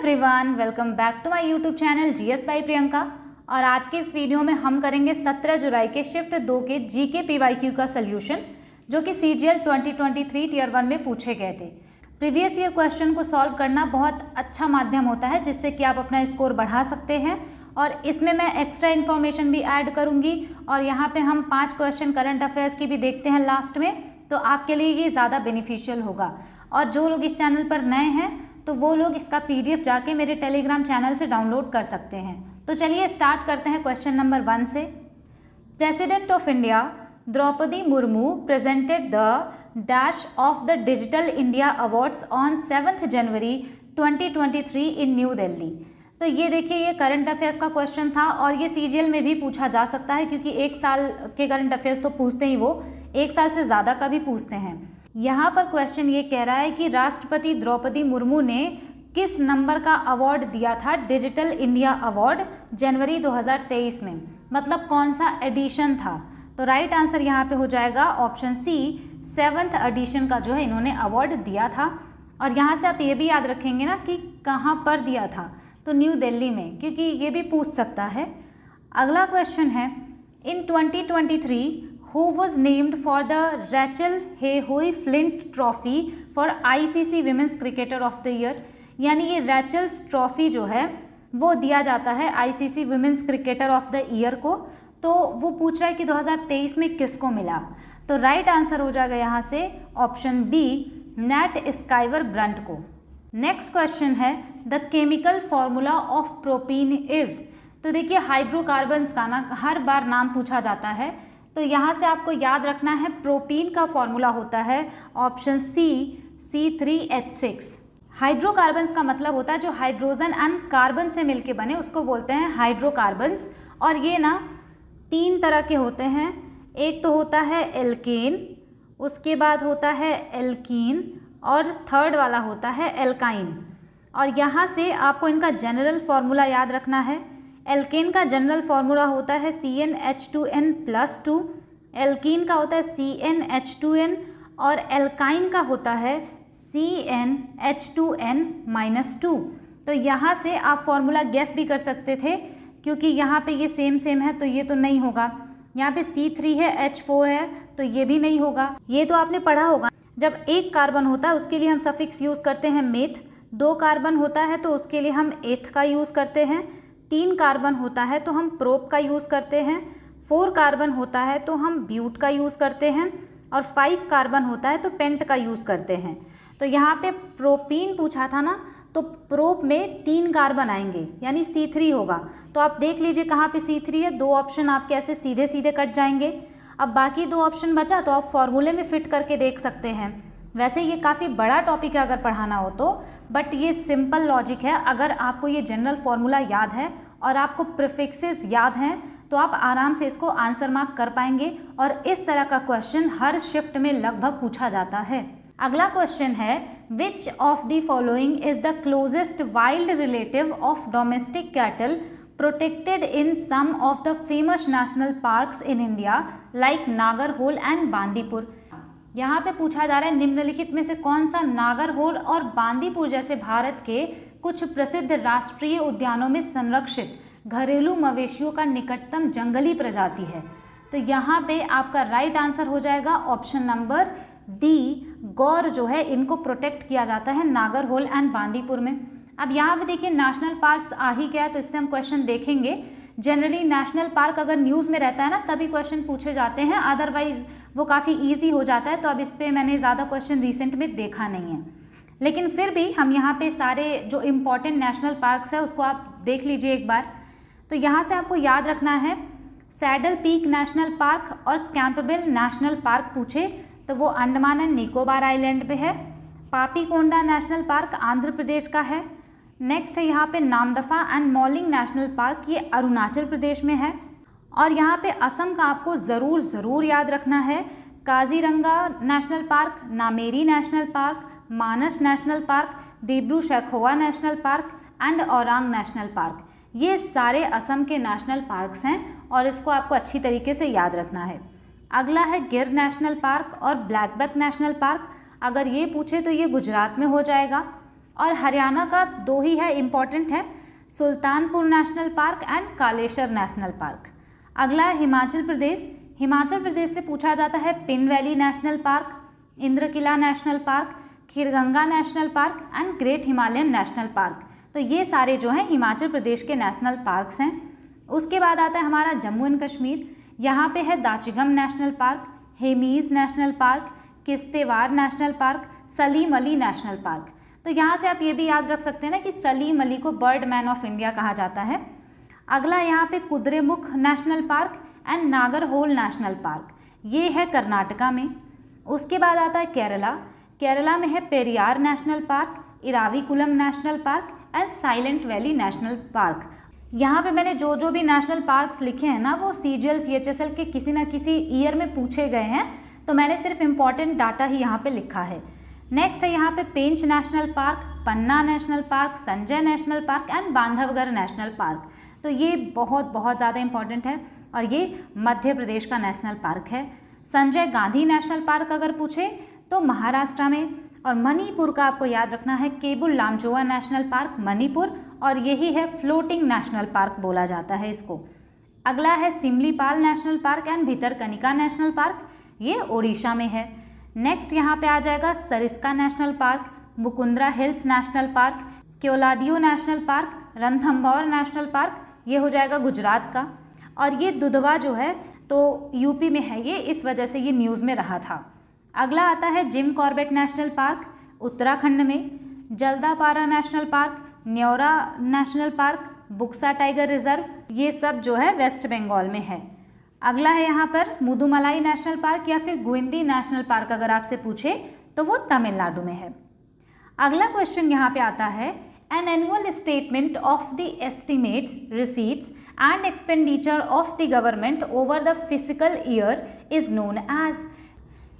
Everyone, welcome back to my YouTube channel GS by Priyanka. और आज के इस वीडियो में हम करेंगे 17 जुलाई के शिफ्ट 2 के जीके पीवाईक्यू का सल्यूशन, जो कि सीजीएल 2023 टियर 1 में पूछे गए थे। प्रीवियस ईयर क्वेश्चन को सॉल्व करना बहुत अच्छा माध्यम होता है जिससे कि आप अपना स्कोर बढ़ा सकते हैं। और इसमें मैं एक्स्ट्रा इन्फॉर्मेशन भी ऐड करूँगी और यहाँ पे हम 5 क्वेश्चन करंट अफेयर्स की भी देखते हैं लास्ट में, तो आपके लिए ये ज़्यादा बेनिफिशियल होगा। और जो लोग इस चैनल पर नए हैं तो वो लोग इसका पीडीएफ जाके मेरे टेलीग्राम चैनल से डाउनलोड कर सकते हैं। तो चलिए स्टार्ट करते हैं क्वेश्चन नंबर 1 से। President of India Droupadi Murmu presented the dash of the digital India awards on 7 January 2023 in New Delhi. तो ये देखिए, ये करंट अफेयर्स का क्वेश्चन था और ये सीजीएल में भी पूछा जा सकता है क्योंकि 1 साल के करंट अफेयर्स तो पूछते ही, वो 1 साल से ज़्यादा का भी पूछते हैं। यहाँ पर क्वेश्चन ये कह रहा है कि राष्ट्रपति द्रौपदी मुर्मू ने किस नंबर का अवार्ड दिया था डिजिटल इंडिया अवार्ड जनवरी 2023 में, मतलब कौन सा एडिशन था। तो राइट आंसर यहाँ पे हो जाएगा ऑप्शन सी, 7th एडिशन का जो है इन्होंने अवार्ड दिया था। और यहाँ से आप ये भी याद रखेंगे ना कि कहाँ पर दिया था, तो न्यू दिल्ली में, क्योंकि ये भी पूछ सकता है। अगला क्वेश्चन है, इन 2023 who was named for the Rachel Heyhoe Flint Trophy for ICC Women's Cricketer of the Year। यानी ये रैचल्स ट्रॉफी जो है वो दिया जाता है ICC women's cricketer of the year को। तो वो पूछ रहा है कि 2023 में किसको मिला, तो राइट आंसर हो जाएगा यहाँ से ऑप्शन बी, नैट स्काइवर ब्रंट को। नेक्स्ट क्वेश्चन है, the chemical formula of propene is. तो देखिए, हाइड्रोकार्बन्स का ना हर बार नाम पूछा जाता है, तो यहाँ से आपको याद रखना है प्रोपीन का फॉर्मूला होता है ऑप्शन सी, C3H6। हाइड्रोकार्बन्स का मतलब होता है जो हाइड्रोजन एंड कार्बन से मिलके बने, उसको बोलते हैं हाइड्रोकार्बन्स। और ये ना 3 तरह के होते हैं, एक तो होता है एल्केन, उसके बाद होता है एल्कीन और थर्ड वाला होता है एल्काइन। और यहाँ से आपको इनका जनरल फॉर्मूला याद रखना है। एल्केन का जनरल फार्मूला होता है CnH2n+2, एल्कीन का होता है CnH2n और एल्काइन का होता है CnH2n-2। तो यहाँ से आप फार्मूला गैस भी कर सकते थे, क्योंकि यहाँ पे ये सेम है तो ये तो नहीं होगा। यहाँ पे C3 है, H4 है, तो ये भी नहीं होगा। ये तो आपने पढ़ा होगा, जब 1 कार्बन होता है उसके लिए हम सफिक्स यूज़ करते हैं मेथ, 2 कार्बन होता है तो उसके लिए हम एथ का यूज़ करते हैं, 3 कार्बन होता है तो हम प्रोप का यूज़ करते हैं, 4 कार्बन होता है तो हम ब्यूट का यूज़ करते हैं और 5 कार्बन होता है तो पेंट का यूज़ करते हैं। तो यहाँ पे प्रोपीन पूछा था ना, तो प्रोप में 3 कार्बन आएंगे यानी C3 होगा। तो आप देख लीजिए कहाँ पे C3 है, 2 ऑप्शन आपके ऐसे सीधे सीधे कट जाएंगे। अब बाकी 2 ऑप्शन बचा तो आप फॉर्मूले में फिट करके देख सकते हैं। वैसे ये काफ़ी बड़ा टॉपिक है अगर पढ़ाना हो तो, बट ये सिंपल लॉजिक है। अगर आपको ये जनरल फार्मूला याद है और आपको प्रीफिक्सेस याद हैं तो आप आराम से इसको आंसर मार्क कर पाएंगे। और इस तरह का क्वेश्चन हर शिफ्ट में लगभग पूछा जाता है। अगला क्वेश्चन है, which of the following is the closest wild relative of domestic cattle protected in some of the famous national parks in India like Nagarhole and Bandipur. यहाँ पे पूछा जा रहा है निम्नलिखित में से कौन सा नागरहोल और बांदीपुर जैसे भारत के कुछ प्रसिद्ध राष्ट्रीय उद्यानों में संरक्षित घरेलू मवेशियों का निकटतम जंगली प्रजाति है। तो यहाँ पे आपका राइट आंसर हो जाएगा ऑप्शन नंबर डी, गौर जो है इनको प्रोटेक्ट किया जाता है नागरहोल एंड बांदीपुर में। अब यहाँ पे देखिए, नेशनल पार्क्स आ ही गया तो इससे हम क्वेश्चन देखेंगे। जनरली नेशनल पार्क अगर न्यूज़ में रहता है ना तभी क्वेश्चन पूछे जाते हैं, अदरवाइज वो काफ़ी इजी हो जाता है। तो अब इस पर मैंने ज़्यादा क्वेश्चन रिसेंट में देखा नहीं है, लेकिन फिर भी हम यहाँ पे सारे जो इम्पॉर्टेंट नेशनल पार्क्स है उसको आप देख लीजिए एक बार। तो यहाँ से आपको याद रखना है, सैडल पीक नेशनल पार्क और कैंपबेल नेशनल पार्क पूछे तो वो अंडमान एंड निकोबार आइलैंड पे है। पापीकोंडा नेशनल पार्क आंध्र प्रदेश का है। नेक्स्ट है यहाँ पे Namdapha and Mouling national park, ये अरुणाचल प्रदेश में है। और यहाँ पे असम का आपको ज़रूर याद रखना है, Kaziranga National Park, Nameri National Park, Manas National Park, Dibru Saikhowa National park and Orang National park. ये सारे असम के नेशनल पार्क्स हैं और इसको आपको अच्छी तरीके से याद रखना है। अगला है गिर नेशनल पार्क और ब्लैकबक नेशनल पार्क। अगर ये पूछे तो ये गुजरात में हो जाएगा। और हरियाणा का 2 ही है, इम्पॉर्टेंट है, Sultanpur national park and Kaleshwar national park. अगला है हिमाचल प्रदेश। हिमाचल प्रदेश से पूछा जाता है pin valley national park, Indrakila national park, Kheerganga national park and great Himalayan national park. तो ये सारे जो हैं हिमाचल प्रदेश के नेशनल पार्क्स हैं। उसके बाद आता है हमारा जम्मू एंड कश्मीर। यहाँ पे है Dachigam national park, Hemis national park, Kishtwar national park, Salim Ali national park. तो यहाँ से आप ये भी याद रख सकते हैं ना कि सलीम अली को बर्ड मैन ऑफ इंडिया कहा जाता है। अगला यहाँ पे Kudremukh national park and Nagarhole national park, ये है कर्नाटका में। उसके बाद आता है केरला। केरला में है Periyar national park, Eravikulam national park and silent valley national park. यहाँ पे मैंने जो जो भी नेशनल पार्क्स लिखे हैं ना वो CGL CHSL के किसी न किसी ईयर में पूछे गए हैं, तो मैंने सिर्फ इम्पॉर्टेंट डाटा ही यहाँ पे लिखा है। नेक्स्ट है यहाँ पे Pench national park, Panna national park, Sanjay national park and Bandhavgarh national park. तो ये बहुत ज़्यादा इंपॉर्टेंट है और ये मध्य प्रदेश का नेशनल पार्क है। संजय गांधी नेशनल पार्क अगर पूछे तो महाराष्ट्र में। और मणिपुर का आपको याद रखना है केबुल लामचोवा नेशनल पार्क, मणिपुर, और यही है फ्लोटिंग नेशनल पार्क बोला जाता है इसको। अगला है Similipal national park and Bhitarkanika national park, ये ओडिशा में है। नेक्स्ट यहाँ पे आ जाएगा Sariska national park, Mukundra hills national park, Keoladeo national park, Ranthambore national park, ये हो जाएगा गुजरात का। और ये दुधवा जो है तो यूपी में है, ये इस वजह से ये न्यूज़ में रहा था। अगला आता है Jim Corbett national park Uttarakhand में, Jaldapara national park, Neora national park, Buxa tiger reserve, ये सब जो है वेस्ट बंगाल में है। अगला है यहाँ पर मुदुमलाई नेशनल पार्क या फिर गुइंदी नेशनल पार्क अगर आपसे पूछे तो वो तमिलनाडु में है। अगला क्वेश्चन यहाँ पे आता है an annual statement of the estimates, receipts and expenditure of the government over the physical year is known as.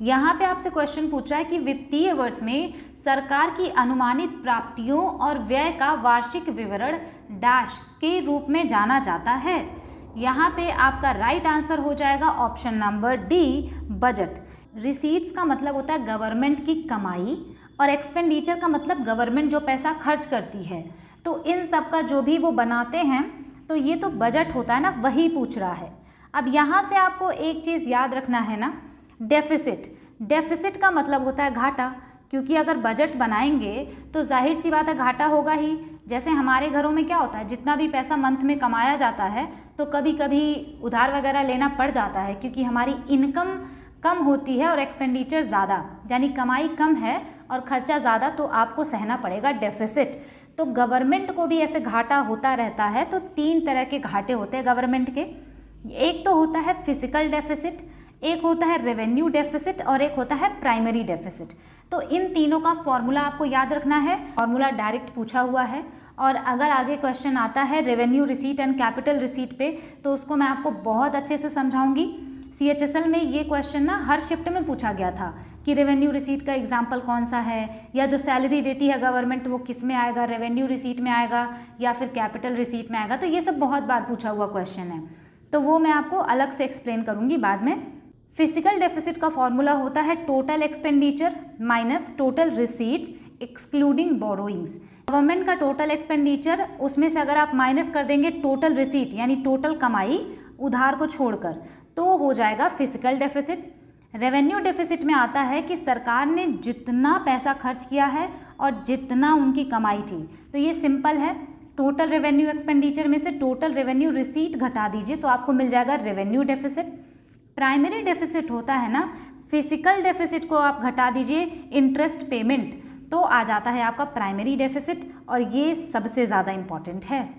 यहाँ पे आपसे क्वेश्चन पूछा है कि वित्तीय वर्ष में सरकार की अनुमानित प्राप्तियों और व्यय का वार्षिक विवरण डैश के रूप में जाना जाता है। यहाँ पे आपका राइट आंसर हो जाएगा option number D, budget. Receipts का मतलब होता है गवर्नमेंट की कमाई और एक्सपेंडिचर का मतलब गवर्नमेंट जो पैसा खर्च करती है। तो इन सब का जो भी वो बनाते हैं तो ये तो बजट होता है ना, वही पूछ रहा है। अब यहाँ से आपको एक चीज़ याद रखना है ना, डेफिसिट। डेफिसिट का मतलब होता है घाटा, क्योंकि अगर बजट बनाएंगे तो जाहिर सी बात है घाटा होगा ही। जैसे हमारे घरों में क्या होता है, जितना भी पैसा मंथ में कमाया जाता है तो कभी कभी उधार वगैरह लेना पड़ जाता है, क्योंकि हमारी इनकम कम होती है और एक्सपेंडिचर ज़्यादा, यानी कमाई कम है और खर्चा ज़्यादा, तो आपको सहना पड़ेगा डेफिसिट। तो गवर्नमेंट को भी ऐसे घाटा होता रहता है। तो 3 तरह के घाटे होते हैं गवर्नमेंट के। एक तो होता है फिजिकल डेफिसिट, एक होता है रेवेन्यू डेफिसिट और एक होता है प्राइमरी डेफिसिट। तो इन तीनों का फॉर्मूला आपको याद रखना है। फॉर्मूला डायरेक्ट पूछा हुआ है और अगर आगे क्वेश्चन आता है revenue receipt and capital receipt पे तो उसको मैं आपको बहुत अच्छे से समझाऊंगी। CHSL में ये क्वेश्चन ना हर शिफ्ट में पूछा गया था कि रेवेन्यू रिसीट का एग्जाम्पल कौन सा है, या जो सैलरी देती है गवर्नमेंट वो किस में आएगा, रेवेन्यू रिसीट में आएगा या फिर कैपिटल रिसीट में आएगा। तो ये सब बहुत बार पूछा हुआ क्वेश्चन है, तो वो मैं आपको अलग से एक्सप्लेन करूँगी बाद में। फिजिकल डेफिसिट का फॉर्मूला होता है total expenditure minus total receipts excluding borrowings. Government का टोटल एक्सपेंडिचर, उसमें से अगर आप माइनस कर देंगे टोटल रिसीट यानी टोटल कमाई उधार को छोड़कर, तो हो जाएगा फिजिकल डेफिसिट। रेवेन्यू डेफिसिट में आता है कि सरकार ने जितना पैसा खर्च किया है और जितना उनकी कमाई थी। तो ये सिंपल है, टोटल रेवेन्यू एक्सपेंडिचर में से टोटल रेवेन्यू रिसीट घटा दीजिए तो आपको मिल जाएगा रेवेन्यू डेफिसिट। प्राइमरी डेफिसिट होता है ना, फिजिकल डेफिसिट को आप घटा दीजिए इंटरेस्ट पेमेंट तो आ जाता है आपका प्राइमरी डेफिसिट, और ये सबसे ज़्यादा इम्पॉर्टेंट है।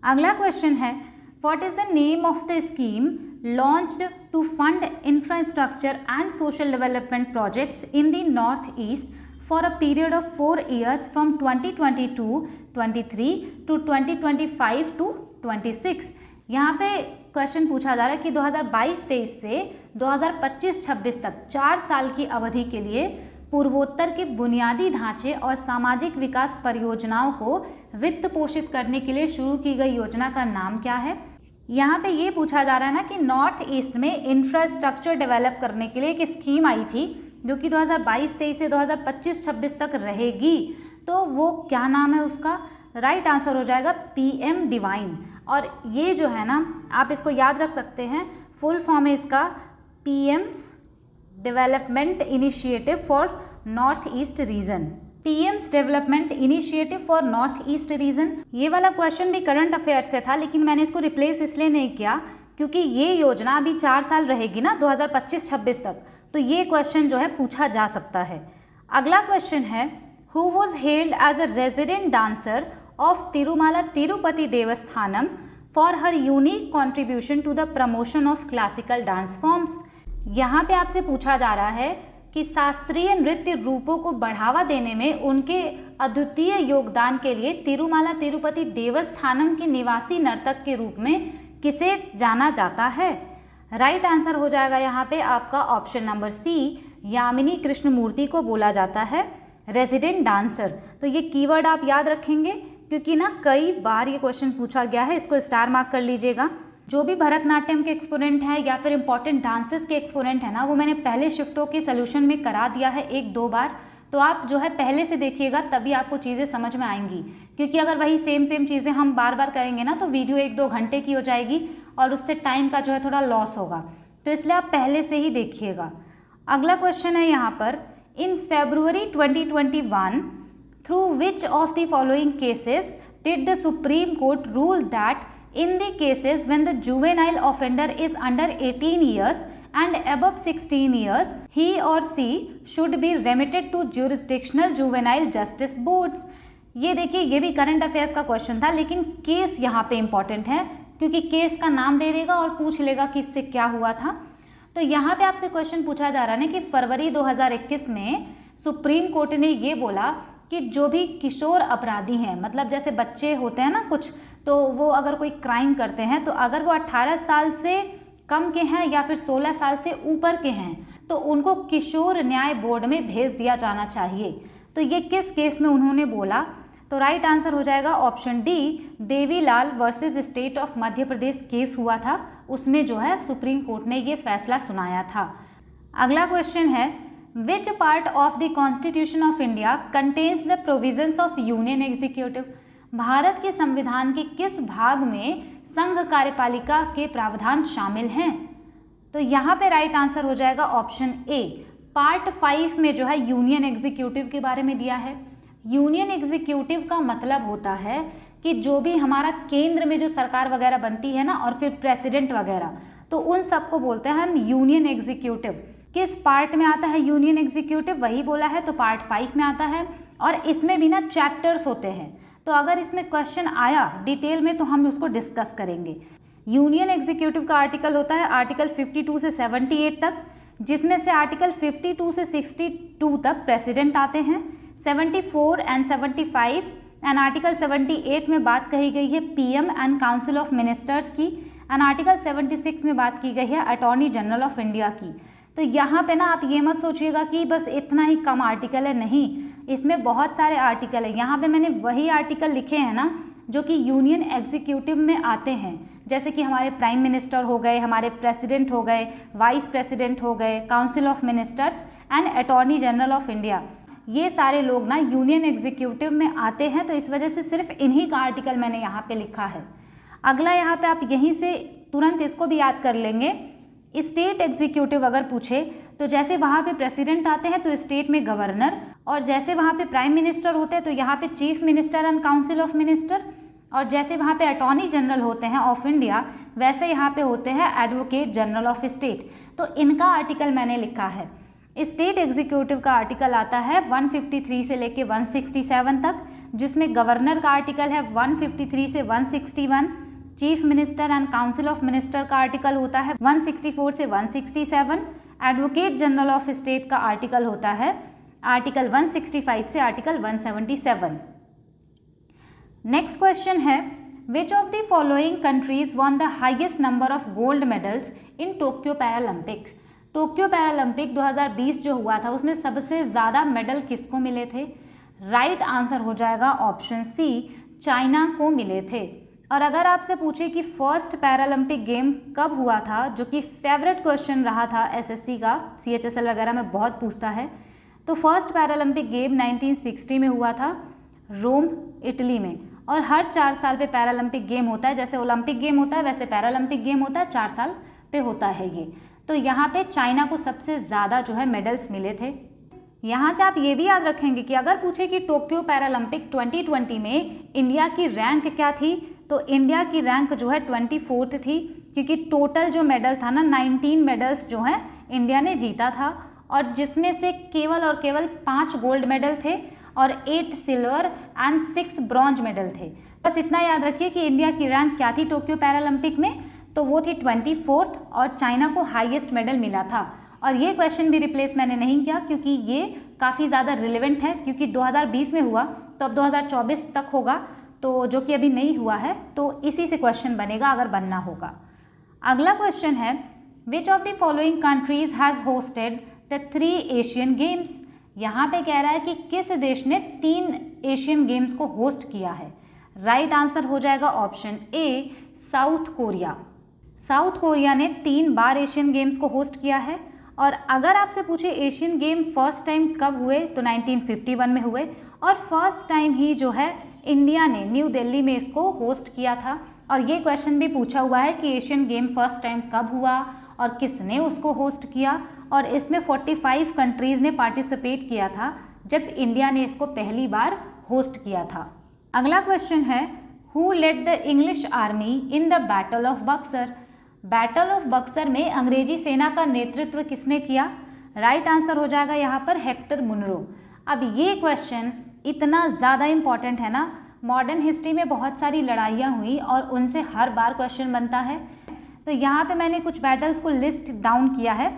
अगला क्वेश्चन है what is the name of the scheme launched to fund infrastructure and social development projects in the north east for a period of 4 years from 2022-23 to 2025-26। यहाँ पे क्वेश्चन पूछा जा रहा है कि 2022-23 से 2025-26 तक 4 साल की अवधि के लिए पूर्वोत्तर के बुनियादी ढांचे और सामाजिक विकास परियोजनाओं को वित्त पोषित करने के लिए शुरू की गई योजना का नाम क्या है। यहाँ पे ये पूछा जा रहा है ना कि नॉर्थ ईस्ट में इंफ्रास्ट्रक्चर डेवलप करने के लिए एक स्कीम आई थी जो कि 2022-23 से 2025-26 तक रहेगी। तो वो क्या नाम है उसका? राइट आंसर हो जाएगा PM डिवाइन। और ये जो है ना, आप इसको याद रख सकते हैं, फुल फॉर्म है इसका PM's development initiative for north east region. PM's development initiative for north east region. ये वाला क्वेश्चन भी करंट अफेयर से था, लेकिन मैंने इसको रिप्लेस इसलिए नहीं किया क्योंकि ये योजना अभी 4 साल रहेगी ना, 2025-26 तक, तो ये क्वेश्चन जो है पूछा जा सकता है। अगला क्वेश्चन है, who was held as a resident dancer of Tirumala Tirupati Devasthanam for her unique contribution to the promotion of classical dance forms. यहाँ पे आपसे पूछा जा रहा है कि शास्त्रीय नृत्य रूपों को बढ़ावा देने में उनके अद्वितीय योगदान के लिए तिरुमाला तिरुपति देवस्थानम के निवासी नर्तक के रूप में किसे जाना जाता है? राइट आंसर हो जाएगा यहाँ पे आपका option number C, Yamini Krishnamurthy को बोला जाता है रेजिडेंट डांसर। तो ये कीवर्ड आप याद रखेंगे क्योंकि ना कई बार ये क्वेश्चन पूछा गया है, इसको स्टार मार्क कर लीजिएगा। जो भी भरतनाट्यम के एक्सपोनेंट है या फिर इंपॉर्टेंट डांसेस के एक्सपोनेंट है ना, वो मैंने पहले शिफ्टों के सोल्यूशन में करा दिया है 1-2 बार, तो आप जो है पहले से देखिएगा, तभी आपको चीज़ें समझ में आएंगी। क्योंकि अगर वही सेम चीज़ें हम बार बार करेंगे ना, तो वीडियो 1-2 घंटे की हो जाएगी और उससे टाइम का जो है थोड़ा लॉस होगा, तो इसलिए आप पहले से ही देखिएगा। अगला क्वेश्चन है यहाँ पर, इन February 2021 through which of the following cases did the supreme court rule that in the cases when the juvenile offender is under 18 years and above 16 years, he or she should be remitted to jurisdictional juvenile justice boards। ये देखिए, ये भी current affairs का question था, लेकिन case यहाँ पे important है क्योंकि केस का नाम दे देगा और पूछ लेगा कि इससे क्या हुआ था। तो यहाँ पे आपसे क्वेश्चन पूछा जा रहा है कि फरवरी 2021 में सुप्रीम कोर्ट ने ये बोला कि जो भी किशोर अपराधी हैं, मतलब जैसे बच्चे होते हैं ना कुछ, तो वो अगर कोई क्राइम करते हैं, तो अगर वो 18 साल से कम के हैं या फिर 16 साल से ऊपर के हैं, तो उनको किशोर न्याय बोर्ड में भेज दिया जाना चाहिए। तो ये किस केस में उन्होंने बोला? तो राइट आंसर हो जाएगा option D, Devilal versus state of Madhya Pradesh case हुआ था, उसमें जो है सुप्रीम कोर्ट ने ये फैसला सुनाया था। अगला क्वेश्चन है, which part of the constitution of India contains the provisions of union executive. Bharat के संविधान के किस भाग में संघ कार्यपालिका के प्रावधान शामिल हैं? तो यहाँ पे राइट आंसर हो जाएगा ऑप्शन ए, पार्ट 5 में जो है यूनियन एग्जीक्यूटिव के बारे में दिया है। यूनियन एग्जीक्यूटिव का मतलब होता है कि जो भी हमारा केंद्र में जो सरकार वगैरह बनती है ना, और फिर प्रेसिडेंट वगैरह, तो उन सबको बोलते हैं हम यूनियन एग्जीक्यूटिव। किस पार्ट में आता है यूनियन एग्जीक्यूटिव? वही बोला है, तो पार्ट 5 में आता है। और इसमें भी ना चैप्टर्स होते हैं, तो अगर इसमें क्वेश्चन आया डिटेल में तो हम उसको डिस्कस करेंगे। यूनियन एग्जीक्यूटिव का आर्टिकल होता है आर्टिकल 52 से 78 तक, जिसमें से आर्टिकल 52 से 62 तक प्रेसिडेंट आते हैं। 74 एंड 75 एंड आर्टिकल 78 में बात कही गई है PM and council of ministers की, एंड आर्टिकल 76 में बात की गई है अटॉर्नी जनरल ऑफ इंडिया की। तो यहाँ पे ना आप ये मत सोचिएगा कि बस इतना ही कम आर्टिकल है, नहीं, इसमें बहुत सारे आर्टिकल है। यहाँ पे मैंने वही आर्टिकल लिखे हैं ना जो कि यूनियन एग्जीक्यूटिव में आते हैं, जैसे कि हमारे प्राइम मिनिस्टर हो गए, हमारे प्रेसिडेंट हो गए, वाइस प्रेसिडेंट हो गए, council of ministers and attorney general of India, ये सारे लोग ना यूनियन एग्जीक्यूटिव में आते हैं। तो इस वजह से सिर्फ इन्हीं का आर्टिकल मैंने यहाँ पे लिखा है। अगला यहाँ पे आप यहीं से तुरंत इसको भी याद कर लेंगे, स्टेट एग्जीक्यूटिव अगर पूछे तो जैसे वहाँ पे प्रेसिडेंट आते हैं तो स्टेट में गवर्नर, और जैसे वहाँ पे प्राइम मिनिस्टर होते हैं तो यहाँ पे chief minister and council of minister, और जैसे वहाँ पे अटॉर्नी जनरल होते हैं ऑफ इंडिया, वैसे यहाँ पे होते हैं एडवोकेट जनरल ऑफ स्टेट। तो इनका आर्टिकल मैंने लिखा है। स्टेट एग्जीक्यूटिव का आर्टिकल आता है 153 से लेके 167 तक, जिसमें गवर्नर का आर्टिकल है 153 से 161, chief minister and council of minister का आर्टिकल होता है 164 से 167, एडवोकेट जनरल ऑफ स्टेट का आर्टिकल होता है आर्टिकल 165 से आर्टिकल 177। नेक्स्ट क्वेश्चन है, which of the following countries won the highest number of gold medals in Tokyo Paralympics. Tokyo Paralympic 2020 जो हुआ था उसमें सबसे ज़्यादा मेडल किसको मिले थे? राइट आंसर हो जाएगा ऑप्शन सी, चाइना को मिले थे। और अगर आपसे पूछे कि फर्स्ट पैरालंपिक गेम कब हुआ था, जो कि फेवरेट क्वेश्चन रहा था SSC का, CHSL वगैरह में बहुत पूछता है, तो फर्स्ट पैरालंपिक गेम 1960 में हुआ था। रोम इटली में। और हर 4 साल पे पैरालंपिक गेम होता है, जैसे ओलंपिक गेम होता है वैसे पैरालंपिक गेम होता है, 4 साल पे होता है ये। तो यहाँ पे चाइना को सबसे ज़्यादा जो है मेडल्स मिले थे। यहाँ से आप ये भी याद रखेंगे कि अगर पूछे कि टोक्यो पैरालंपिक 2020 में इंडिया की रैंक क्या थी, तो इंडिया की रैंक जो है 24th थी, क्योंकि टोटल जो मेडल था ना 19 मेडल्स जो है इंडिया ने जीता था, और जिसमें से केवल और केवल 5 गोल्ड मेडल थे और 8 सिल्वर एंड 6 ब्रॉन्ज मेडल थे। बस इतना याद रखिए कि इंडिया की रैंक क्या थी टोक्यो पैरालंपिक में, तो वो थी 24th, और चाइना को हाईएस्ट मेडल मिला था। और ये क्वेश्चन भी रिप्लेस मैंने नहीं किया क्योंकि ये काफ़ी ज़्यादा रिलेवेंट है, क्योंकि 2020 में हुआ तो अब 2024 तक होगा, तो जो कि अभी नहीं हुआ है, तो इसी से क्वेश्चन बनेगा अगर बनना होगा। अगला क्वेश्चन है, which of the following countries has hosted the 3 Asian games. यहाँ पे कह रहा है कि किस देश ने 3 एशियन गेम्स को होस्ट किया है। राइट आंसर हो जाएगा option A, south Korea. South Korea ने 3 बार एशियन गेम्स को होस्ट किया है। और अगर आपसे पूछे एशियन गेम फर्स्ट टाइम कब हुए, तो 1951 में हुए, और फर्स्ट टाइम ही जो है इंडिया ने न्यू दिल्ली में इसको होस्ट किया था। और ये क्वेश्चन भी पूछा हुआ है कि एशियन गेम फर्स्ट टाइम कब हुआ और किसने उसको होस्ट किया, और इसमें 45 कंट्रीज़ ने पार्टिसिपेट किया था जब इंडिया ने इसको पहली बार होस्ट किया था। अगला क्वेश्चन है, who led the English army in the battle of Buxar. Battle of Buxar में अंग्रेजी सेना का नेतृत्व किसने किया। राइट आंसर हो जाएगा यहाँ पर हेक्टर मुनरो। अब ये क्वेश्चन इतना ज़्यादा इम्पॉर्टेंट है ना, मॉडर्न हिस्ट्री में बहुत सारी लड़ाइयाँ हुई और उनसे हर बार क्वेश्चन बनता है। तो यहाँ पे मैंने कुछ बैटल्स को लिस्ट डाउन किया है,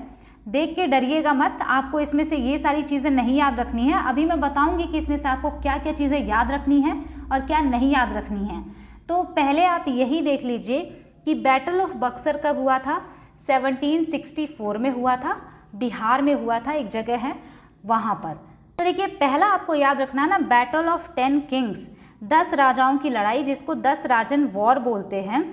देख के डरिएगा मत, आपको इसमें से ये सारी चीज़ें नहीं याद रखनी है। अभी मैं बताऊँगी कि इसमें से आपको क्या क्या चीज़ें याद रखनी है और क्या नहीं याद रखनी है। तो पहले आप यही देख लीजिए कि बैटल ऑफ बक्सर कब हुआ था। 1764 में हुआ था, बिहार में हुआ था, एक जगह है वहाँ पर। तो देखिए पहला आपको याद रखना है ना, बैटल ऑफ 10 किंग्स, 10 राजाओं की लड़ाई, जिसको 10 राजन वॉर बोलते हैं।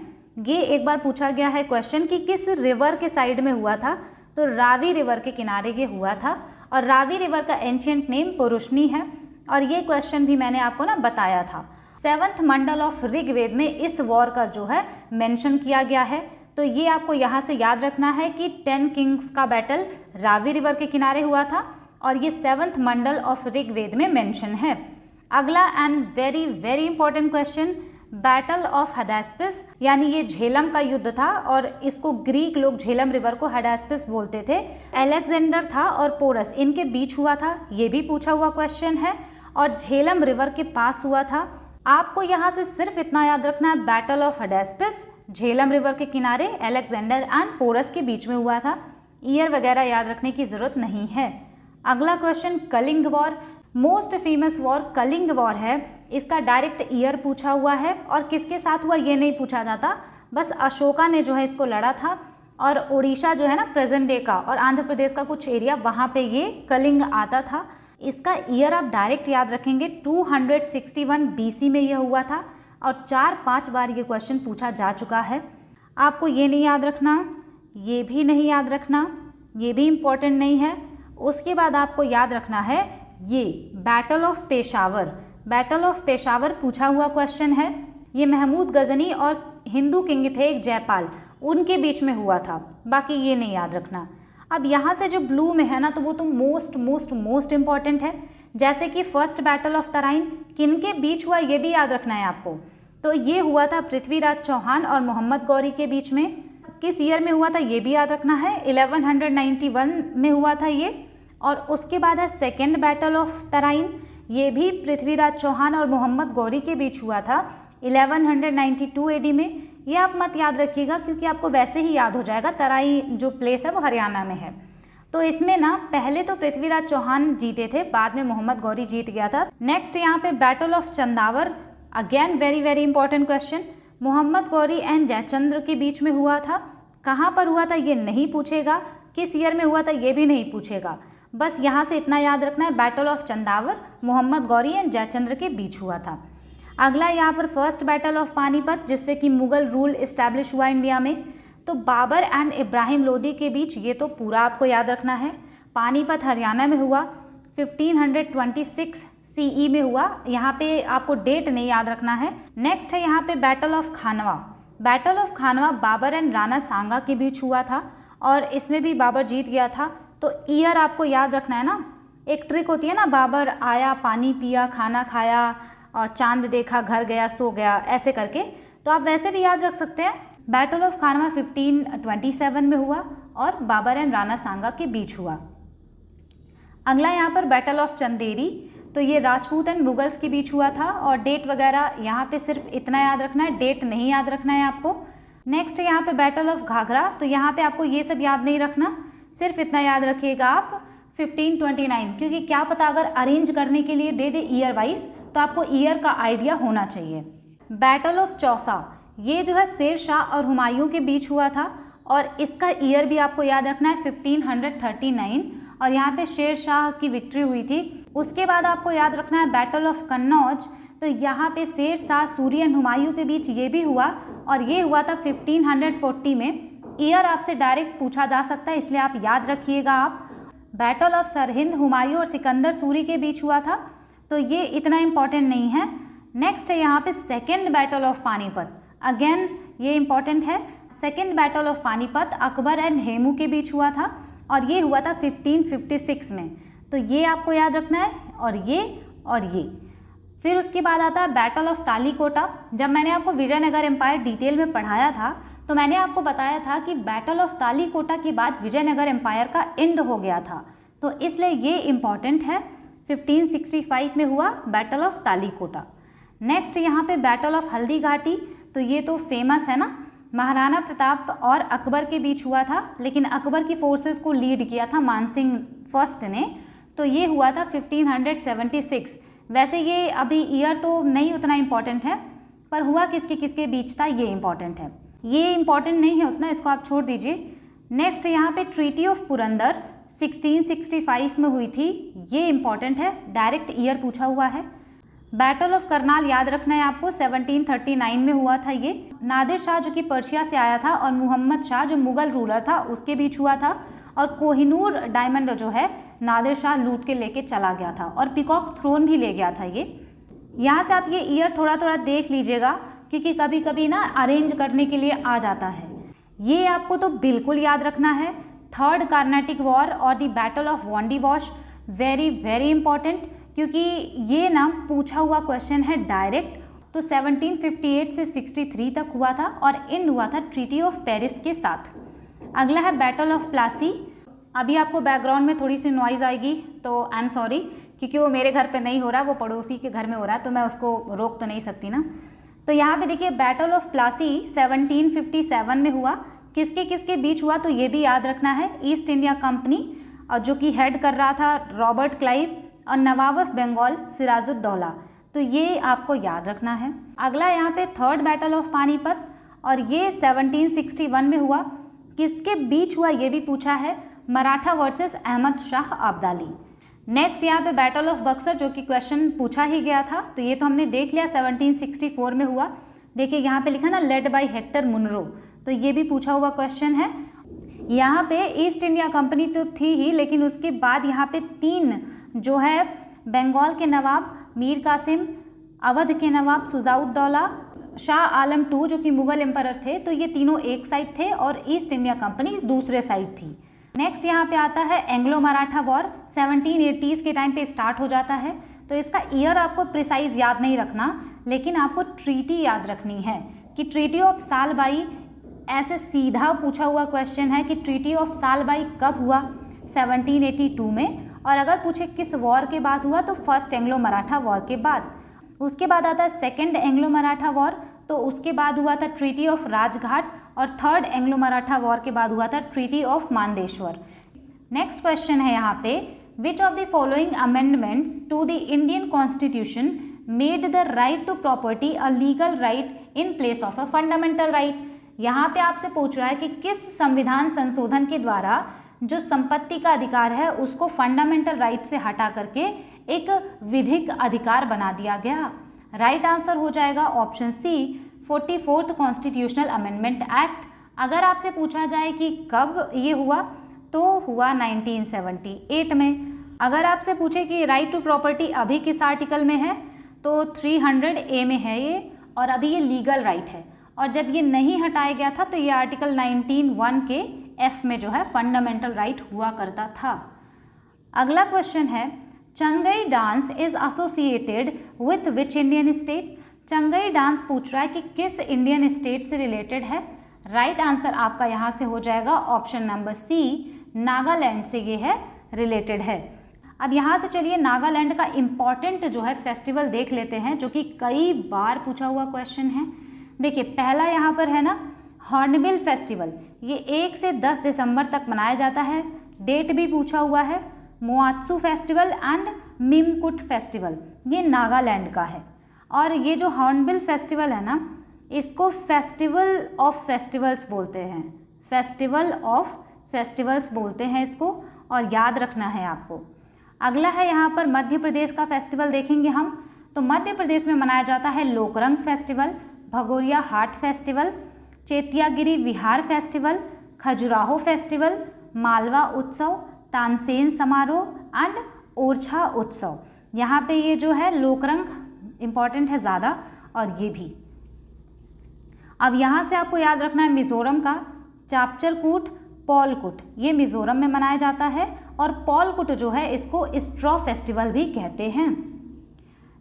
ये एक बार पूछा गया है क्वेश्चन कि किस रिवर के साइड में हुआ था, तो रावी रिवर के किनारे ये हुआ था। और रावी रिवर का एंशिएंट नेम पुरुषनी है, और ये क्वेश्चन भी मैंने आपको ना बताया था। 7th मंडल ऑफ ऋग्वेद में इस वॉर का जो है मेंशन किया गया है। तो ये आपको यहाँ से याद रखना है कि 10 किंग्स का बैटल रावी रिवर के किनारे हुआ था, और ये 7th मंडल ऑफ ऋग्वेद में मेंशन है। अगला and very very important question, battle of Hydaspes, यानी ये झेलम का युद्ध था, और इसको ग्रीक लोग झेलम रिवर को हेडेस्पिस बोलते थे। अलेक्जेंडर था और पोरस, इनके बीच हुआ था, ये भी पूछा हुआ क्वेश्चन है, और झेलम रिवर के पास हुआ था। आपको यहाँ से सिर्फ इतना याद रखना है, बैटल ऑफ हेडेस्पिस झेलम रिवर के किनारे अलेक्जेंडर एंड पोरस के बीच में हुआ था। ईयर वगैरह याद रखने की जरूरत नहीं है। अगला question, Kalinga war, most famous war Kalinga war है। इसका डायरेक्ट ईयर पूछा हुआ है, और किसके साथ हुआ ये नहीं पूछा जाता, बस अशोका ने जो है इसको लड़ा था। और उड़ीसा जो है ना प्रेजेंट डे का, और आंध्र प्रदेश का कुछ एरिया, वहाँ पे ये कलिंग आता था। इसका ईयर आप डायरेक्ट याद रखेंगे, 261 BC में यह हुआ था, और 4-5 बार ये क्वेश्चन पूछा जा चुका है। आपको ये नहीं याद रखना, ये भी नहीं याद रखना, ये भी इम्पोर्टेंट नहीं है। उसके बाद आपको याद रखना है ये battle of Peshawar. Battle of Peshawar पूछा हुआ क्वेश्चन है। ये महमूद गजनी और हिंदू किंग थे एक जयपाल, उनके बीच में हुआ था। बाकी ये नहीं याद रखना। अब यहाँ से जो ब्लू में है ना, तो वो तो मोस्ट मोस्ट मोस्ट इम्पॉर्टेंट है। जैसे कि फर्स्ट बैटल ऑफ तराइन किन के बीच हुआ, ये भी याद रखना है आपको। तो ये हुआ था पृथ्वीराज चौहान और मोहम्मद गौरी के बीच में। किस ईयर में हुआ था ये भी याद रखना है, 1191 में हुआ था ये। और उसके बाद है सेकेंड बैटल ऑफ तराइन, ये भी पृथ्वीराज चौहान और मोहम्मद गौरी के बीच हुआ था 1192 AD में। ये आप मत याद रखिएगा, क्योंकि आपको वैसे ही याद हो जाएगा, तराई जो प्लेस है वो हरियाणा में है। तो इसमें ना पहले तो पृथ्वीराज चौहान जीते थे, बाद में मोहम्मद गौरी जीत गया था। नेक्स्ट यहाँ पे battle of Chandawar, again very very important question, Mohammad Ghori and Jaichandra के बीच में हुआ था। कहाँ पर हुआ था ये नहीं पूछेगा, किस ईयर में हुआ था ये भी नहीं पूछेगा। बस यहाँ से इतना याद रखना है, battle of Chandawar Mohammad Ghori and Jaichandra के बीच हुआ था। अगला यहाँ पर फर्स्ट बैटल ऑफ पानीपत, जिससे कि मुगल रूल इस्टेब्लिश हुआ इंडिया में। तो बाबर एंड इब्राहिम लोदी के बीच, ये तो पूरा आपको याद रखना है। पानीपत हरियाणा में हुआ 1526 CE में हुआ। यहाँ पे आपको डेट नहीं याद रखना है। नेक्स्ट है यहाँ पे battle of Khanwa. Battle of Khanwa Babur and Rana Sanga के बीच हुआ था और इसमें भी बाबर जीत गया था। तो ईयर आपको याद रखना है ना। एक ट्रिक होती है ना, बाबर आया, पानी पिया, खाना खाया और चांद देखा, घर गया, सो गया, ऐसे करके। तो आप वैसे भी याद रख सकते हैं। बैटल ऑफ खानवा 1527 में हुआ और बाबर एंड राणा सांगा के बीच हुआ। अगला यहाँ पर बैटल ऑफ चंदेरी, तो ये राजपूत एंड मुगल्स के बीच हुआ था और डेट वगैरह यहाँ पे सिर्फ इतना याद रखना है, डेट नहीं याद रखना है आपको। नेक्स्ट है यहाँ पे बैटल ऑफ घाघरा, तो यहाँ पे आपको ये सब याद नहीं रखना, सिर्फ इतना याद रखिएगा आप 1529, क्योंकि क्या पता अगर अरेंज करने के लिए दे दे ईयर वाइज तो आपको ईयर का आइडिया होना चाहिए। बैटल ऑफ चौसा, ये जो है शेर शाह और हुमायूं के बीच हुआ था और इसका ईयर भी आपको याद रखना है 1539 और यहाँ पे शेर शाह की विक्ट्री हुई थी। उसके बाद आपको याद रखना है बैटल ऑफ कन्नौज, तो यहाँ पे शेर शाह, सूरी एंड हुमायूं के बीच ये भी हुआ और ये हुआ था 1540 में। ईयर आपसे डायरेक्ट पूछा जा सकता है, इसलिए आप याद रखिएगा आप। बैटल ऑफ सरहिंद, हुमायूं और सिकंदर सूरी के बीच हुआ था, तो ये इतना इम्पॉर्टेंट नहीं है। नेक्स्ट है यहाँ पे second battle of Panipat, again ये इम्पॉर्टेंट है। Second battle of Panipat Akbar and Hemu के बीच हुआ था और ये हुआ था 1556 में, तो ये आपको याद रखना है और ये। फिर उसके बाद आता है बैटल ऑफ तालीकोटा। जब मैंने आपको विजयनगर एम्पायर डिटेल में पढ़ाया था तो मैंने आपको बताया था कि बैटल ऑफ तालीकोटा के बाद विजयनगर एम्पायर का एंड हो गया था, तो इसलिए ये इम्पॉर्टेंट है। 1565 में हुआ बैटल ऑफ तालीकोटा। नेक्स्ट यहाँ पे बैटल ऑफ हल्दी घाटी, तो ये तो फेमस है ना, महाराणा प्रताप और अकबर के बीच हुआ था, लेकिन अकबर की फोर्सेस को लीड किया था मानसिंह फर्स्ट ने, तो ये हुआ था 1576। वैसे ये अभी ईयर तो नहीं उतना इम्पॉर्टेंट है, पर हुआ किसके किसके बीच था ये इम्पॉर्टेंट है। ये इम्पॉर्टेंट नहीं है उतना, इसको आप छोड़ दीजिए। नेक्स्ट यहाँ पे ट्रीटी ऑफ पुरंदर 1665 में हुई थी, ये इम्पॉर्टेंट है, डायरेक्ट ईयर पूछा हुआ है। बैटल ऑफ करनाल याद रखना है आपको, 1739 में हुआ था ये। नादिर शाह जो कि पर्शिया से आया था और मुहम्मद शाह जो मुगल रूलर था उसके बीच हुआ था और कोहिनूर डायमंड जो है नादिर शाह लूट के लेके चला गया था और पीकॉक थ्रोन भी ले गया था ये। यहाँ से आप ये ईयर थोड़ा थोड़ा देख लीजिएगा क्योंकि कभी कभी ना अरेंज करने के लिए आ जाता है। ये आपको तो बिल्कुल याद रखना है। थर्ड कार्नाटिक वॉर और the battle of Wandiwash, very very important, क्योंकि ये ना पूछा हुआ क्वेश्चन है डायरेक्ट। तो 1758 से 63 तक हुआ था और एंड हुआ था ट्रीटी ऑफ पेरिस के साथ। अगला है बैटल ऑफ प्लासी। अभी आपको बैकग्राउंड में थोड़ी सी नॉइज़ आएगी तो आई एम सॉरी, क्योंकि वो मेरे घर पे नहीं हो रहा, वो पड़ोसी के घर में हो रहा है, तो मैं उसको रोक तो नहीं सकती ना। तो यहाँ पे देखिए बैटल ऑफ प्लासी 1757 में हुआ। किसके किसके बीच हुआ तो ये भी याद रखना है। ईस्ट इंडिया कंपनी और जो कि हेड कर रहा था रॉबर्ट क्लाइव और नवाब ऑफ बंगाल सिराजुद्दौला, तो ये आपको याद रखना है। अगला यहाँ पे थर्ड बैटल ऑफ पानीपत और ये 1761 में हुआ। किसके बीच हुआ ये भी पूछा है, मराठा वर्सेस अहमद शाह अब्दाली। नेक्स्ट यहाँ पे बैटल ऑफ बक्सर जो कि क्वेश्चन पूछा ही गया था, तो ये तो हमने देख लिया 1764 में हुआ। देखिए यहाँ पे लिखा ना लेड बाय हेक्टर मुनरो, तो ये भी पूछा हुआ क्वेश्चन है। यहाँ पे ईस्ट इंडिया कंपनी तो थी ही, लेकिन उसके बाद यहाँ पे 3 जो है बंगाल के नवाब मीर कासिम, अवध के नवाब सुजाउद्दौला, शाह आलम II जो कि मुगल एम्परर थे, तो ये तीनों एक साइड थे और ईस्ट इंडिया कंपनी दूसरे साइड थी। नेक्स्ट यहाँ पे आता है एंग्लो मराठा वॉर, 1780s के टाइम पे स्टार्ट हो जाता है। तो इसका ईयर आपको प्रिसाइज याद नहीं रखना, लेकिन आपको ट्रीटी याद रखनी है कि ट्रीटी ऑफ सालबाई, ऐसे सीधा पूछा हुआ क्वेश्चन है कि ट्रीटी ऑफ सालबाई कब हुआ, 1782 में। और अगर पूछे किस वॉर के बाद हुआ तो फर्स्ट एंग्लो मराठा वॉर के बाद। उसके बाद आता है सेकेंड एंग्लो मराठा वॉर, तो उसके बाद हुआ था ट्रीटी ऑफ राजघाट और थर्ड एंग्लो मराठा वॉर के बाद हुआ था treaty of Mandeshwar. Next question है यहाँ पे, which of the following amendments to the Indian constitution made the right to property a legal right in place of a fundamental right. यहाँ पे आपसे पूछ रहा है कि किस संविधान संशोधन के द्वारा जो संपत्ति का अधिकार है उसको फंडामेंटल राइट से हटा करके एक विधिक अधिकार बना दिया गया। राइट आंसर हो जाएगा option C, 44th constitutional amendment act. अगर आपसे पूछा जाए कि कब ये हुआ तो हुआ 1978 में। अगर आपसे पूछे कि राइट टू प्रॉपर्टी अभी किस आर्टिकल में है, तो 300A में है ये, और अभी ये लीगल राइट है। और जब ये नहीं हटाया गया था तो ये आर्टिकल 19(1) के F में जो है फंडामेंटल राइट हुआ करता था। अगला क्वेश्चन है, Changai dance is associated with which Indian state. Changai dance पूछ रहा है कि किस इंडियन स्टेट से रिलेटेड है। राइट आंसर आपका यहाँ से हो जाएगा ऑप्शन नंबर सी, नागालैंड से ये है रिलेटेड है। अब यहाँ से चलिए नागालैंड का इम्पॉर्टेंट जो है फेस्टिवल देख लेते हैं, जो कि कई बार पूछा हुआ क्वेश्चन है। देखिए पहला यहाँ पर है ना हॉर्नबिल फेस्टिवल, ये 1 से 10 दिसंबर तक मनाया जाता है। डेट भी पूछा हुआ है। मोआत्सु फेस्टिवल एंड मिमकुट फेस्टिवल ये नागालैंड का है। और ये जो हॉर्नबिल फेस्टिवल है ना, इसको फेस्टिवल ऑफ फेस्टिवल्स बोलते हैं। फेस्टिवल ऑफ फेस्टिवल्स बोलते हैं इसको, और याद रखना है आपको। अगला है यहाँ पर मध्य प्रदेश का फेस्टिवल देखेंगे हम, तो मध्य प्रदेश में मनाया जाता है लोकरंग फेस्टिवल, भगोरिया हाट फेस्टिवल, चेतियागिरी विहार फेस्टिवल, खजुराहो फेस्टिवल, मालवा उत्सव, तानसेन समारोह एंड ओरछा उत्सव। यहाँ पे ये जो है लोकरंग इम्पॉर्टेंट है ज़्यादा, और ये भी। अब यहाँ से आपको याद रखना है मिज़ोरम का चापचरकूट पॉलकुट, ये मिज़ोरम में मनाया जाता है, और पॉलकुट जो है इसको स्ट्रॉ फेस्टिवल भी कहते हैं।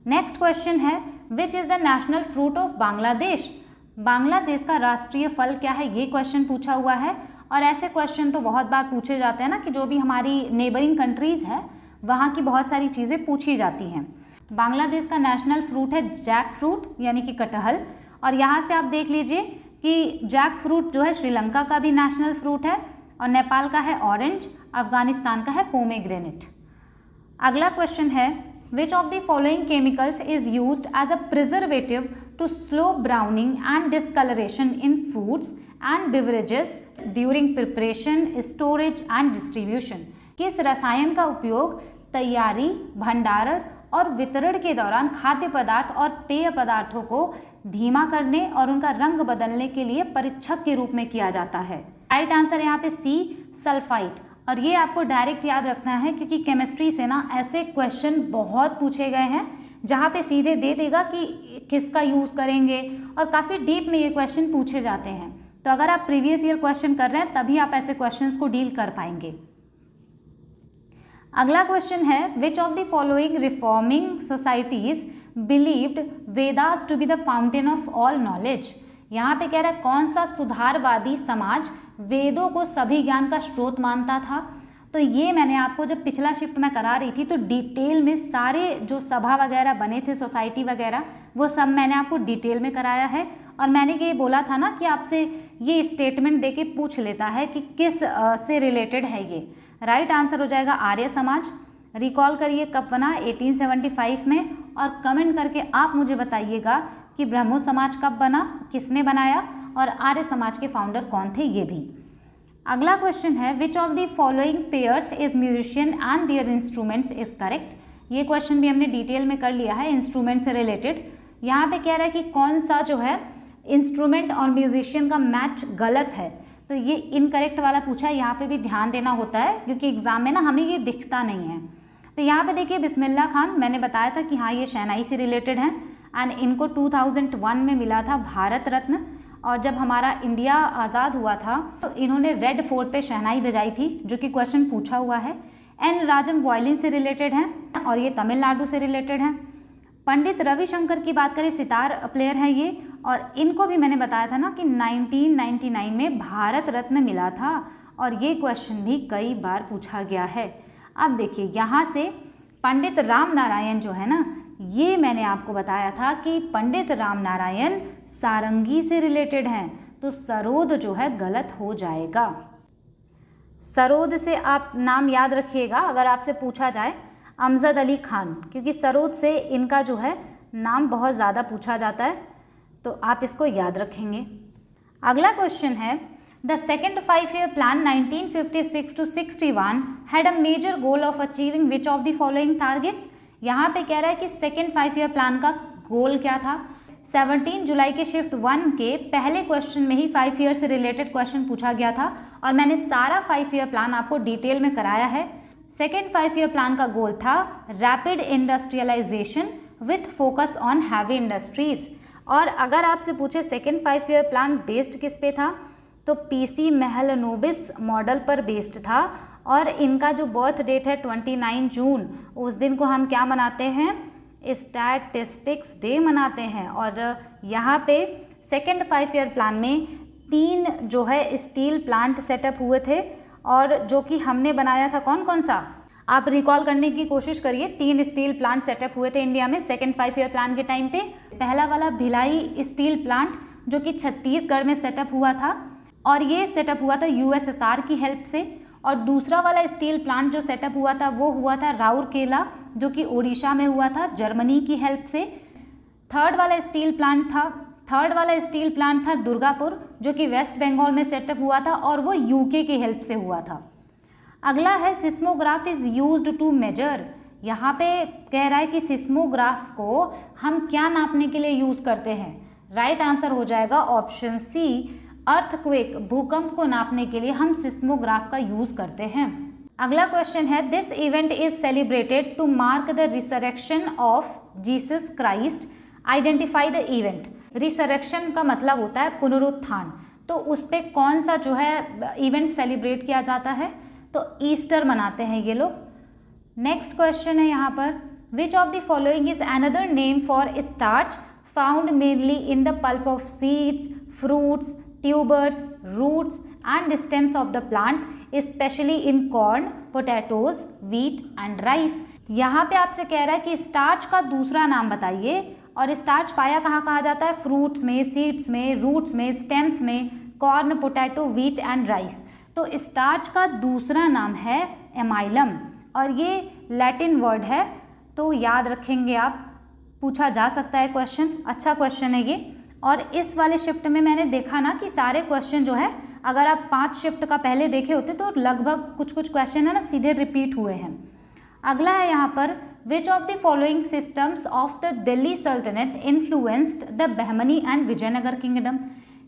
नेक्स्ट क्वेश्चन है, which is the national fruit of Bangladesh. Bangladesh का राष्ट्रीय फल क्या है, ये क्वेश्चन पूछा हुआ है। और ऐसे क्वेश्चन तो बहुत बार पूछे जाते हैं ना, कि जो भी हमारी नेबरिंग कंट्रीज़ है वहाँ की बहुत सारी चीज़ें पूछी जाती हैं। बांग्लादेश का नेशनल फ्रूट है जैक फ्रूट, यानी कि कटहल। और यहाँ से आप देख लीजिए कि जैक फ्रूट जो है श्रीलंका का भी नेशनल फ्रूट है, और नेपाल का है ऑरेंज, अफगानिस्तान का है पोमेग्रेनेट। अगला क्वेश्चन है, which of the following chemicals is used as a preservative to slow browning and discolouration in foods and beverages during preparation, storage and distribution. किस रसायन का उपयोग तैयारी, भंडारण और वितरण के दौरान खाद्य पदार्थ और पेय पदार्थों को धीमा करने और उनका रंग बदलने के लिए परीक्षक के रूप में किया जाता है। राइट आंसर यहाँ पे सी, सल्फाइड। और ये आपको डायरेक्ट याद रखना है, क्योंकि केमिस्ट्री से ना ऐसे क्वेश्चन बहुत पूछे गए हैं जहाँ पे सीधे दे देगा कि किसका यूज़ करेंगे, और काफ़ी डीप में ये क्वेश्चन पूछे जाते हैं। तो अगर आप प्रीवियस ईयर क्वेश्चन कर रहे हैं तभी आप ऐसे क्वेश्चंस को डील कर पाएंगे। अगला क्वेश्चन है, which of the following reforming societies believed Vedas to be the fountain of all knowledge. यहाँ पे कह रहा है कौन सा सुधारवादी समाज वेदों को सभी ज्ञान का स्रोत मानता था। तो ये मैंने आपको जब पिछला शिफ्ट में करा रही थी तो डिटेल में सारे जो सभा वगैरह बने थे, सोसाइटी वगैरह, वो सब मैंने आपको डिटेल में कराया है। और मैंने ये बोला था ना कि आपसे ये स्टेटमेंट देके पूछ लेता है कि किस से रिलेटेड है ये। राइट आंसर हो जाएगा आर्य समाज। रिकॉल करिए कब बना, 1875 में। और कमेंट करके आप मुझे बताइएगा कि ब्रह्मो समाज कब बना, किसने बनाया, और आर्य समाज के फाउंडर कौन थे, ये भी। अगला क्वेश्चन है, which of the following pairs is musician and their instruments is correct. ये क्वेश्चन भी हमने डिटेल में कर लिया है इंस्ट्रूमेंट से रिलेटेड। यहाँ पे कह रहा है कि कौन सा जो है इंस्ट्रूमेंट और म्यूजिशियन का मैच गलत है, तो ये इनकरेक्ट वाला पूछा है। यहाँ पे भी ध्यान देना होता है क्योंकि एग्जाम में ना हमें ये दिखता नहीं है। तो यहाँ पे देखिए बिस्मिल्लाह खान, मैंने बताया था कि हाँ ये शहनाई से रिलेटेड हैं, एंड इनको 2001 में मिला था भारत रत्न। और जब हमारा इंडिया आज़ाद हुआ था तो इन्होंने रेड फोर्ट पे शहनाई बजाई थी, जो कि क्वेश्चन पूछा हुआ है। एन राजम वायलिन से रिलेटेड हैं और ये तमिलनाडु से रिलेटेड हैं। पंडित रविशंकर की बात करें, सितार प्लेयर है ये, और इनको भी मैंने बताया था ना कि 1999 में भारत रत्न मिला था, और ये क्वेश्चन भी कई बार पूछा गया है। अब देखिए यहाँ से पंडित राम नारायण जो है ना, ये मैंने आपको बताया था कि पंडित राम नारायण सारंगी से रिलेटेड हैं, तो सरोद जो है गलत हो जाएगा। सरोद से आप नाम याद रखिएगा अगर आपसे पूछा जाए, अमजद अली खान, क्योंकि सरोद से इनका जो है नाम बहुत ज़्यादा पूछा जाता है, तो आप इसको याद रखेंगे। अगला क्वेश्चन है, the second 5-year plan 1956 to 61 had a major goal of achieving which of the following targets. यहाँ पे कह रहा है कि सेकेंड 5-year प्लान का गोल क्या था। 17 जुलाई के शिफ्ट 1 के पहले क्वेश्चन में ही 5 ईयर से रिलेटेड क्वेश्चन पूछा गया था, और मैंने सारा 5-year प्लान आपको डिटेल में कराया है। सेकेंड 5 ईयर प्लान का गोल था rapid industrialisation with focus on heavy industries. और अगर आपसे पूछे सेकेंड 5 ईयर प्लान बेस्ड किस पे था, तो पीसी महलनोबिस मॉडल पर बेस्ड था। और इनका जो बर्थ डेट है 29 जून, उस दिन को हम क्या मनाते हैं, स्टैटिस्टिक्स डे मनाते हैं। और यहाँ पे सेकेंड 5 ईयर प्लान में 3 जो है स्टील प्लांट सेटअप हुए थे, और जो कि हमने बनाया था कौन कौन सा, आप रिकॉल करने की कोशिश करिए। 3 स्टील प्लांट सेटअप हुए थे इंडिया में सेकेंड 5 ईयर प्लान के टाइम पे। पहला वाला भिलाई स्टील प्लांट जो कि छत्तीसगढ़ में सेटअप हुआ था, और ये सेटअप हुआ था यूएसएसआर की हेल्प से। और दूसरा वाला स्टील प्लांट जो सेटअप हुआ था वो हुआ था राउरकेला, जो कि ओडिशा में हुआ था जर्मनी की हेल्प से। थर्ड वाला स्टील प्लांट था दुर्गापुर, जो कि वेस्ट बंगाल में सेटअप हुआ था, और वो यूके की हेल्प से हुआ था। अगला है seismograph is used to measure. यहाँ पे कह रहा है कि सिस्मोग्राफ को हम क्या नापने के लिए यूज़ करते हैं। राइट आंसर हो जाएगा ऑप्शन सी, अर्थक्वेक, भूकंप को नापने के लिए हम सिस्मोग्राफ का यूज़ करते हैं। अगला क्वेश्चन है this event is celebrated to mark the resurrection of Jesus Christ, identify the event. Resurrection का मतलब होता है पुनरुत्थान, तो उस पर कौन सा जो है इवेंट सेलिब्रेट किया जाता है, तो ईस्टर मनाते हैं ये लोग। नेक्स्ट क्वेश्चन है यहाँ पर, which of the following is another name for starch found mainly in the pulp of seeds, fruits, tubers, roots and stems of the plant, specially in corn, potatoes, wheat and rice. यहाँ पे आपसे कह रहा है कि starch का दूसरा नाम बताइए, और स्टार्च पाया कहाँ जाता है, फ्रूट्स में, सीड्स में, रूट्स में, स्टेम्स में, corn, potato, wheat and rice. तो स्टार्च का दूसरा नाम है एमाइलम, और ये लैटिन वर्ड है, तो याद रखेंगे आप, पूछा जा सकता है क्वेश्चन, अच्छा क्वेश्चन है ये। और इस वाले शिफ्ट में मैंने देखा ना कि सारे क्वेश्चन जो है, अगर आप 5 शिफ्ट का पहले देखे होते तो लगभग कुछ क्वेश्चन है ना सीधे रिपीट हुए हैं। अगला है यहाँ पर, which of the following systems of the Delhi Sultanate influenced the Bahmani and Vijayanagara kingdom.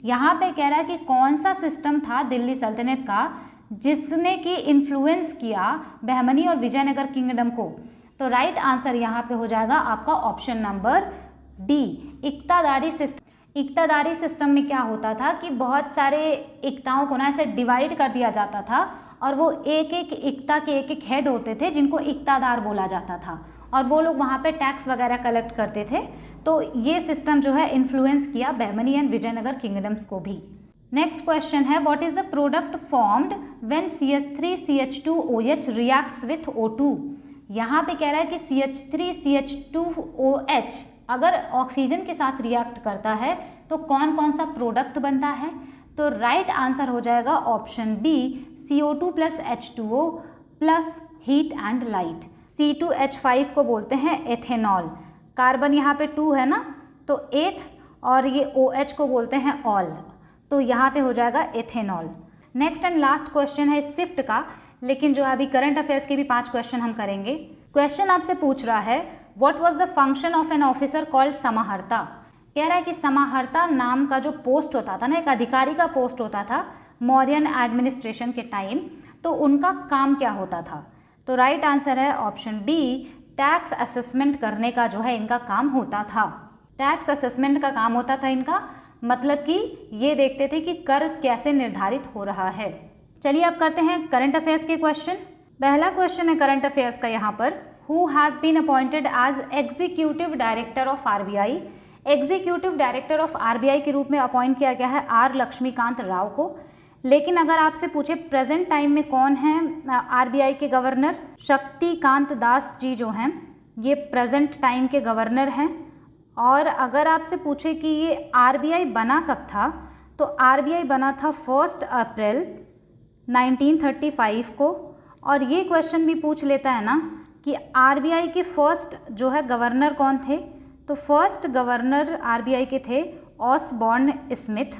यहाँ पे कह रहा है कि कौन सा सिस्टम था दिल्ली सल्तनत का जिसने कि इन्फ्लुएंस किया बहमनी और विजयनगर किंगडम को। तो राइट आंसर यहाँ पे हो जाएगा आपका ऑप्शन नंबर डी, इक्तादारी सिस्टम। इक्तादारी सिस्टम में क्या होता था कि बहुत सारे इक्ताओं को ना ऐसे डिवाइड कर दिया जाता था, और वो एक एक इक्ता के एक एक हेड होते थे जिनको इक्तादार बोला जाता था, और वो लोग वहाँ पे टैक्स वगैरह कलेक्ट करते थे। तो ये सिस्टम जो है इन्फ्लुएंस किया बहमनी एंड विजयनगर किंगडम्स को भी। नेक्स्ट क्वेश्चन है, what is the product formed when CH3CH2OH reacts with O2। यहाँ पे कह रहा है कि CH3CH2OH अगर ऑक्सीजन के साथ रिएक्ट करता है तो कौन कौन सा प्रोडक्ट बनता है, तो राइट आंसर हो जाएगा option B, CO2 + H2O plus heat and light. C2H5 को बोलते हैं एथेनॉल, कार्बन यहाँ पे 2 है ना, तो एथ, और ये OH को बोलते हैं ऑल, तो यहाँ पे हो जाएगा ethanol. Next and last question है शिफ्ट का, लेकिन जो अभी करंट अफेयर्स के भी 5 क्वेश्चन हम करेंगे। क्वेश्चन आपसे पूछ रहा है, what was the function of an officer called समाहर्ता। कह रहा है कि समाहर्ता नाम का जो पोस्ट होता था ना, एक अधिकारी का पोस्ट होता था मौर्यन एडमिनिस्ट्रेशन के टाइम, तो उनका काम क्या होता था, तो राइट आंसर है ऑप्शन बी, टैक्स असेसमेंट करने का जो है इनका काम होता था। टैक्स असेसमेंट का काम होता था इनका, मतलब कि ये देखते थे कि कर कैसे निर्धारित हो रहा है। चलिए अब करते हैं करंट अफेयर्स के क्वेश्चन। पहला क्वेश्चन है करंट अफेयर्स का यहाँ पर, who has been appointed as executive director of RBI. Executive director of RBI के रूप में अपॉइंट किया गया है आर लक्ष्मीकांत राव को। लेकिन अगर आपसे पूछे प्रेजेंट टाइम में कौन है आरबीआई के गवर्नर, शक्तिकांत दास जी जो हैं ये प्रेजेंट टाइम के गवर्नर हैं। और अगर आपसे पूछे कि ये आरबीआई बना कब था, तो आरबीआई बना था 1 अप्रैल 1935 को। और ये क्वेश्चन भी पूछ लेता है ना कि आरबीआई के फर्स्ट जो है गवर्नर कौन थे, तो फर्स्ट गवर्नर आरबीआई के थे ऑसबॉर्न स्मिथ।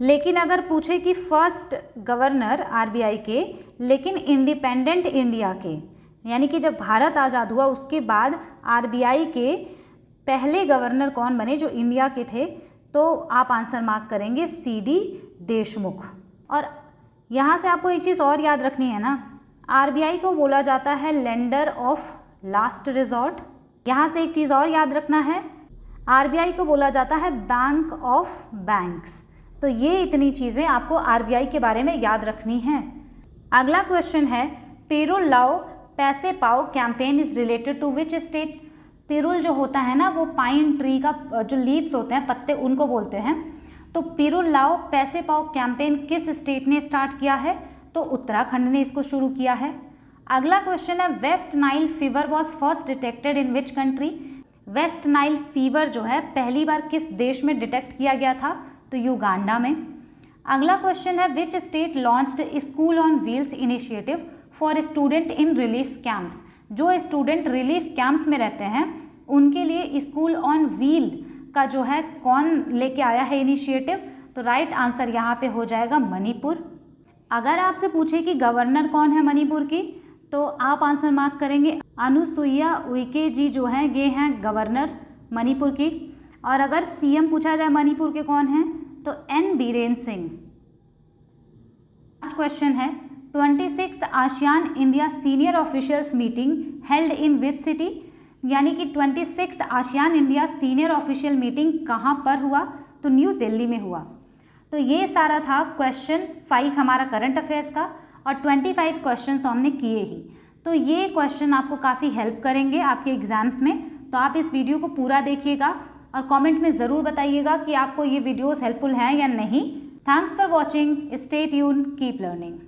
लेकिन अगर पूछे कि फर्स्ट गवर्नर आरबीआई के लेकिन इंडिपेंडेंट इंडिया के, यानी कि जब भारत आज़ाद हुआ उसके बाद आरबीआई के पहले गवर्नर कौन बने जो इंडिया के थे, तो आप आंसर मार्क करेंगे CD देशमुख। और यहाँ से आपको एक चीज़ और याद रखनी है ना, आरबीआई को बोला जाता है लेंडर ऑफ लास्ट रिजॉर्ट। यहाँ से एक चीज़ और याद रखना है, आरबीआई को बोला जाता है बैंक ऑफ बैंक्स। तो ये इतनी चीज़ें आपको आरबीआई के बारे में याद रखनी है। अगला क्वेश्चन है, पेरोल लाओ पैसे पाओ campaign is related to which state. Payroll जो होता है ना, वो पाइन ट्री का जो लीव्स होते हैं, पत्ते, उनको बोलते हैं। तो पेरोल लाओ पैसे पाओ कैंपेन किस स्टेट ने स्टार्ट किया है? तो उत्तराखंड ने इसको शुरू किया है। अगला क्वेश्चन है, West Nile fever was first detected in which country. West Nile fever जो है पहली बार किस देश में डिटेक्ट किया गया था? तो युगांडा में। अगला क्वेश्चन है, which state launched school on wheels initiative for student in relief camps. जो स्टूडेंट रिलीफ कैंप्स में रहते हैं उनके लिए स्कूल ऑन व्हील का जो है कौन लेके आया है इनिशिएटिव? तो राइट आंसर यहाँ पे हो जाएगा मणिपुर। अगर आपसे पूछे कि गवर्नर कौन है मणिपुर की, तो आप आंसर मार्क करेंगे अनुसुईया उइके जी जो हैं ये हैं गवर्नर मणिपुर की। और अगर सीएम पूछा जाए मणिपुर के कौन हैं, तो N Biren Singh. Last question है, 26th ASEAN India senior officials meeting held in which city. यानी कि 26th ASEAN India senior official meeting कहाँ पर हुआ? तो न्यू दिल्ली में हुआ। तो ये सारा था क्वेश्चन 5 हमारा करंट अफेयर्स का, और 25 क्वेश्चन तो हमने किए ही। तो ये क्वेश्चन आपको काफ़ी हेल्प करेंगे आपके एग्जाम्स में। तो आप इस वीडियो को पूरा देखिएगा और कमेंट में ज़रूर बताइएगा कि आपको ये वीडियोस हेल्पफुल हैं या नहीं। Thanks for watching, stay tuned, keep learning.